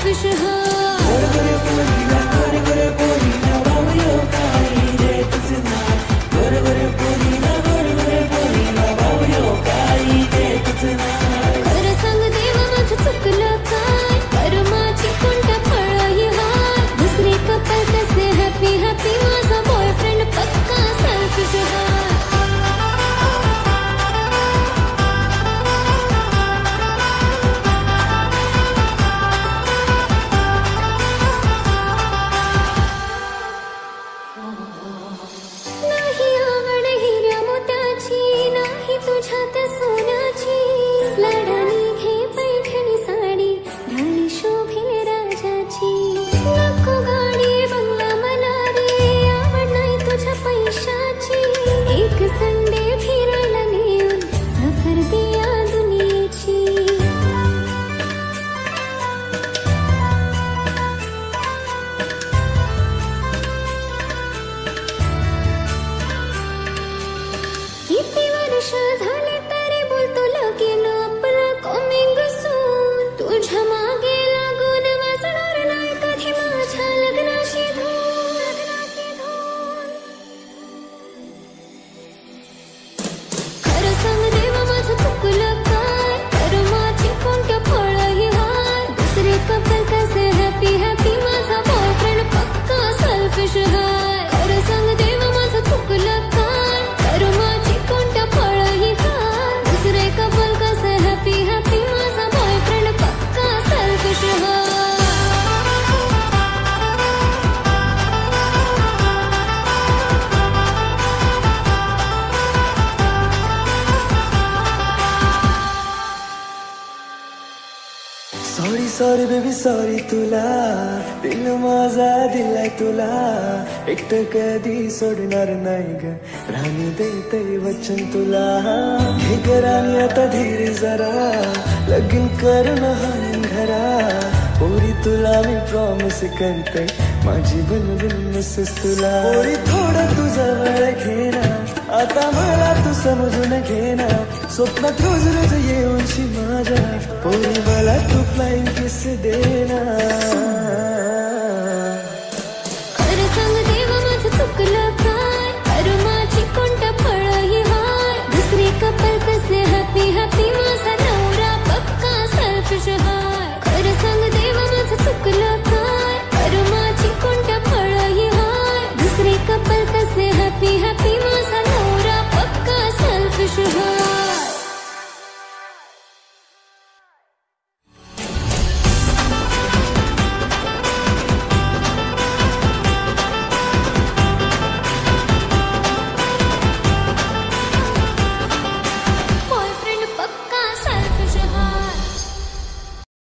selfish heart. खरं सांग देवा माझं चुकलं काय, कर्माची कोणत्या फळं ही हाय. दुसरे कपल कसे हॅपी हॅपी, माझा बॉयफ्रेंड पक्का selfish heart. नाही आवड हिऱ्या मोत्याची, नाही तुझ्यात सोन्याची. लाडाने घे पैठणी साडी, ढाली शोभेल राजाची. नको गाडी बंगला मला रे, आवड नाही तुझ्या पैशाची. एक संडे फिरायला नेऊन सफर दे या दुनियेची. किती वर्ष झाले तरी बोलतो लगीन आपलं कमिंग सून. तुझ्या मागे लागून वाजणार नाही कधी माझ्या लग्नाची धून. खरं सांग देवा माझं चुकलं काय, कर्माची कोणत्या फळं ही हाय. दुसरे कपल कसे हॅपी हॅपी, माझा बॉयफ्रेंड पक्का selfish हाय. खरं सांग देवा माझं चुकलं काय, कर्माची कोणत्या फळं ही हाय. दुसरे कपल कसे हॅपी हॅपी, माझा बॉयफ्रेंड पक्का selfish हाय. सॉरी सॉरी बेबी सॉरी तुला, दिल माझा दिलाय तुला. एकटं कधी सोडणार नाही ग, राणी देते वचन तुला. हे घराणी आता धीर जरा, लगीन करणं हा घरा. पोरी तुला मी प्रॉमिस करते, माझी बनवून मिसेस तुला. पोरी थोडं तुझं वेळ घेना, आता मला तू समजून घेना. स्वप्नात रोज रोज येऊनशी माझ्या, पोरी मला तू फ्लाइंग किस देना. खरं सांग देवा माझं चुकलं काय, कर्माची कोणत्या फळं ही हाय. दुसरे कपल कसे हॅपी हॅपी, माझा नवरा पक्का selfish हाय. खरं सांग देवा माझं चुकलं काय, कर्माची कोणत्या फळं ही हाय. दुसरे कपल कसे हॅपी हॅपी, माझा